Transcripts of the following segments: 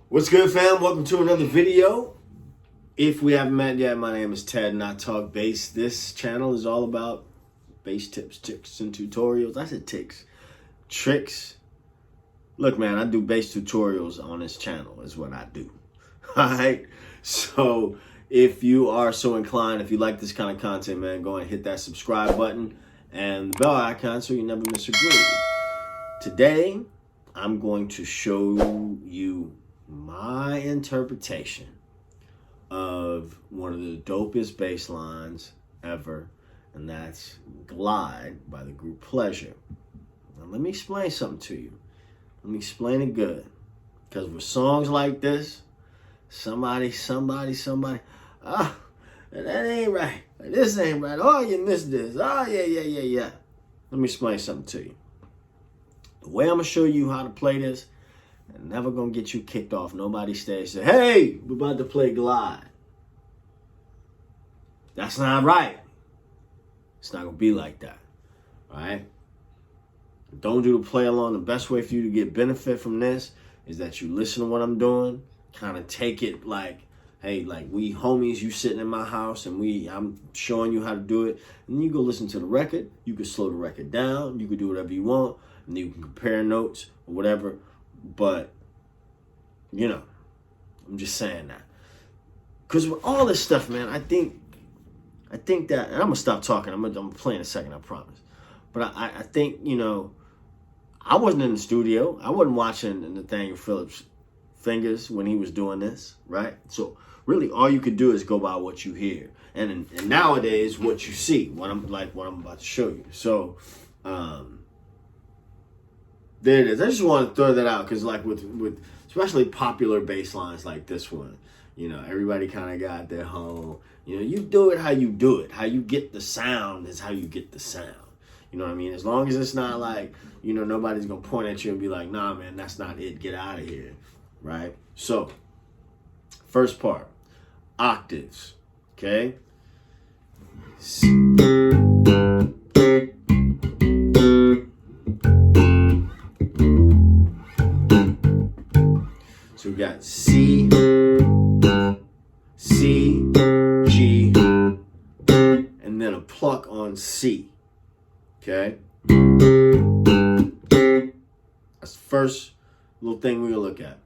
What's good, fam? Welcome to another video. If we haven't met yet, my name is Ted and I talk bass. This channel is all about bass tips, tricks, and tutorials. I said ticks. Tricks. Look, man, I do bass tutorials on this channel is what I do. Alright? So, if you are so inclined, if you like this kind of content, man, go and hit that subscribe button and the bell icon so you never miss a groove. Today, I'm going to show you my interpretation of one of the dopest bass lines ever, and that's Glide by the group Pleasure. Now let me explain something to you. Let me explain it good. Because with songs like this, somebody, that ain't right. This ain't right. Oh, you missed this. Oh, yeah. Let me explain something to you. The way I'm going to show you how to play this, I'm never going to get you kicked off nobody's stage. Say, hey, we're about to play Glide. That's not right. It's not going to be like that. All right? Don't do the play along. The best way for you to get benefit from this is that you listen to what I'm doing. Kind of take it like, hey, like we homies, you sitting in my house and I'm showing you how to do it. And you go listen to the record. You can slow the record down. You can do whatever you want. And you can compare notes or whatever. But, you know, I'm just saying that. Because with all this stuff, man, I think that, and I'm going to stop talking. I'm going to play in a second, I promise. But I think, you know, I wasn't in the studio. I wasn't watching Nathaniel Phillips' fingers when he was doing this, right? So really all you could do is go by what you hear. And nowadays, what you see, what I'm about to show you. So, there it is. I just want to throw that out because, like, with especially popular bass lines like this one, you know, everybody kind of got their whole, you know, you do it how you do it. How you get the sound is how you get the sound. You know what I mean? As long as it's not like, you know, nobody's going to point at you and be like, nah, man, that's not it. Get out of here. Right? So, first part, octaves. Okay? So we got C, C, G, and then a pluck on C. Okay? That's the first little thing we're going to look at.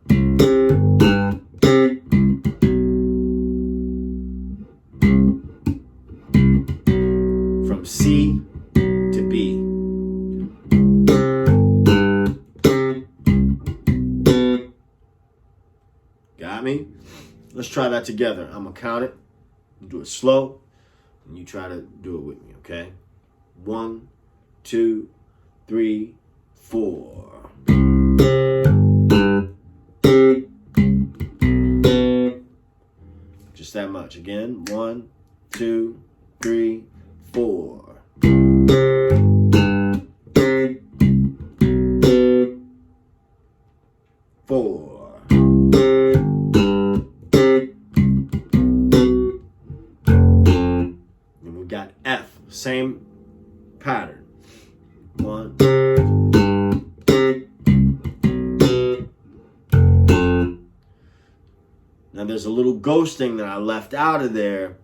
From C to B. Got me? Let's try that together. I'm going to count it. Do it slow. And you try to do it with me, okay? 1, 2, 3, 4. Just that much. Again. 1, 2, 3, 4. And we got F. Same pattern. 1. Now there's a little ghosting that I left out of there.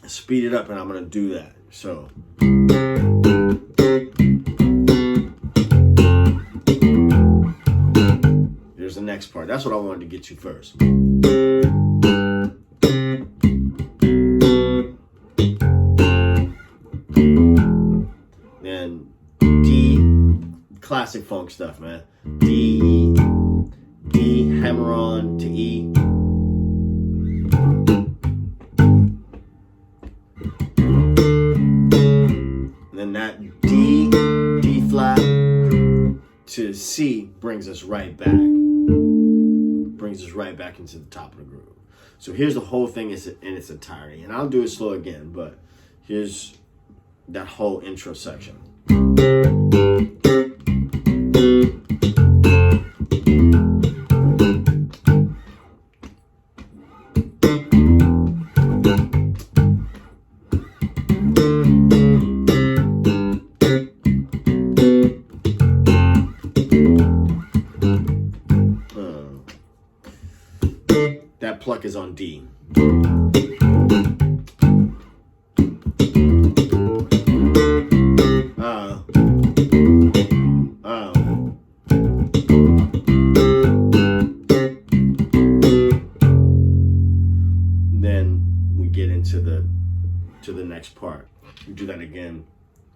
Speed it up and I'm going to do that. So. Here's the next part. That's what I wanted to get you first. Then D, classic funk stuff, man. D, hammer on to E. And then that D flat to C brings us right back. Brings us right back into the top of the groove. So here's the whole thing in its entirety. And I'll do it slow again, but here's that whole intro section. that pluck is on D. Then we get into the next part. We do that again,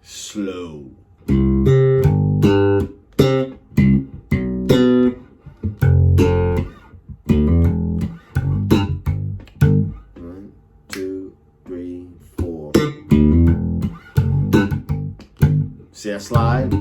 slow. 1, 2, 3, 4. See that slide?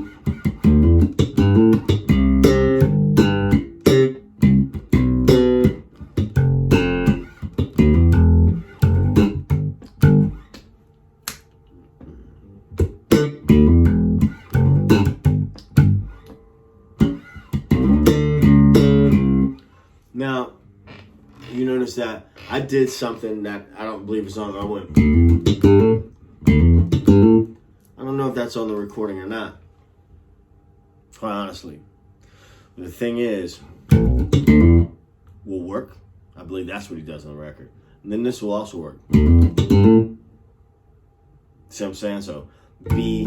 Now, you notice that I did something that I don't believe is on. I went. I don't know if that's on the recording or not, quite honestly. But the thing is, will work. I believe that's what he does on the record. And then this will also work. See what I'm saying? So A, B,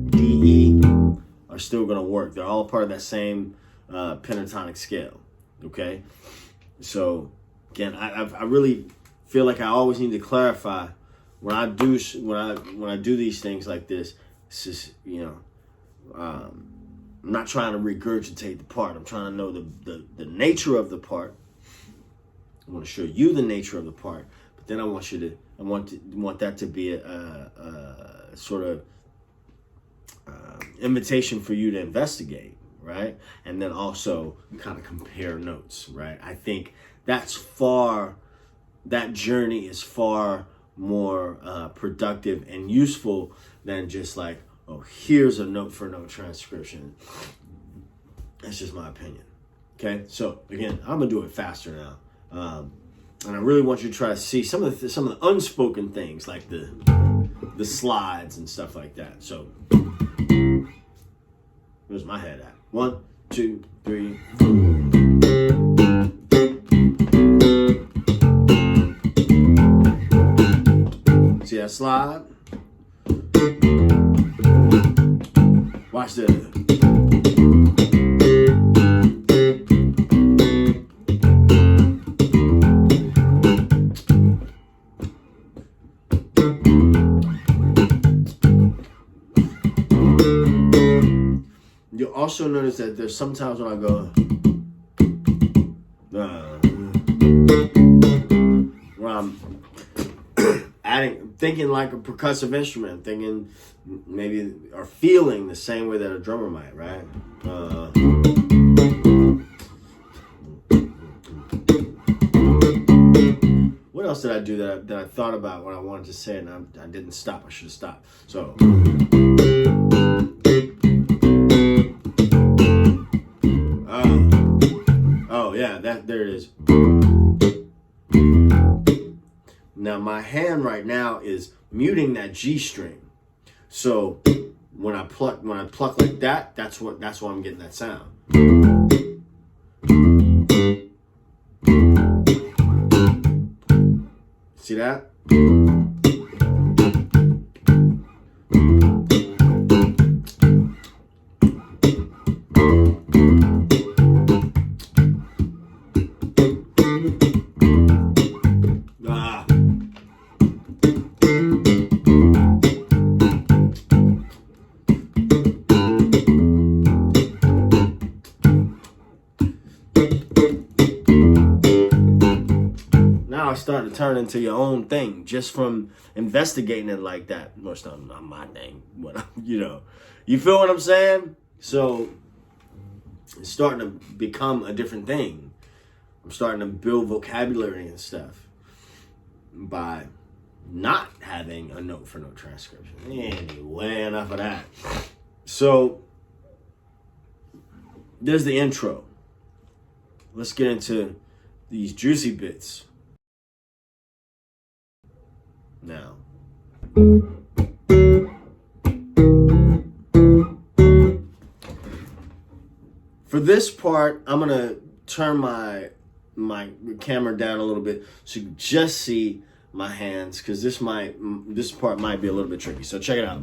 D, E are still going to work. They're all part of that same pentatonic scale. Okay? So, again, I really feel like I always need to clarify when I do these things like this. It's just, I'm not trying to regurgitate the part. I'm trying to know the nature of the part. I want to show you the nature of the part, but then I want that to be a sort of invitation for you to investigate, right? And then also kind of compare notes, right? I think that journey is far more productive and useful than just like, oh, here's a note for note transcription. That's just my opinion. Okay, so again, I'm gonna do it faster now, and I really want you to try to see some of the unspoken things, like the slides and stuff like that. So, where's my head at? 1, 2, 3, 4. See that slide? Watch this. You'll also notice that there's sometimes when I go, where I'm thinking like a percussive instrument, thinking maybe, or feeling the same way that a drummer might, right? What else did I do that I thought about when I wanted to say it and I didn't stop? I should have stopped. So. Oh yeah, there it is. Now my hand right now is muting that G string. So when I pluck like that, that's why I'm getting that sound. See that? Starting to turn into your own thing just from investigating it like that. No, it's not my thing, but you feel what I'm saying? So it's starting to become a different thing. I'm starting to build vocabulary and stuff by not having a note for note transcription. Anyway, enough of that. So there's the intro. Let's get into these juicy bits. Now, for this part, I'm gonna turn my my camera down a little bit so you can just see my hands, because this part might be a little bit tricky. So check it out.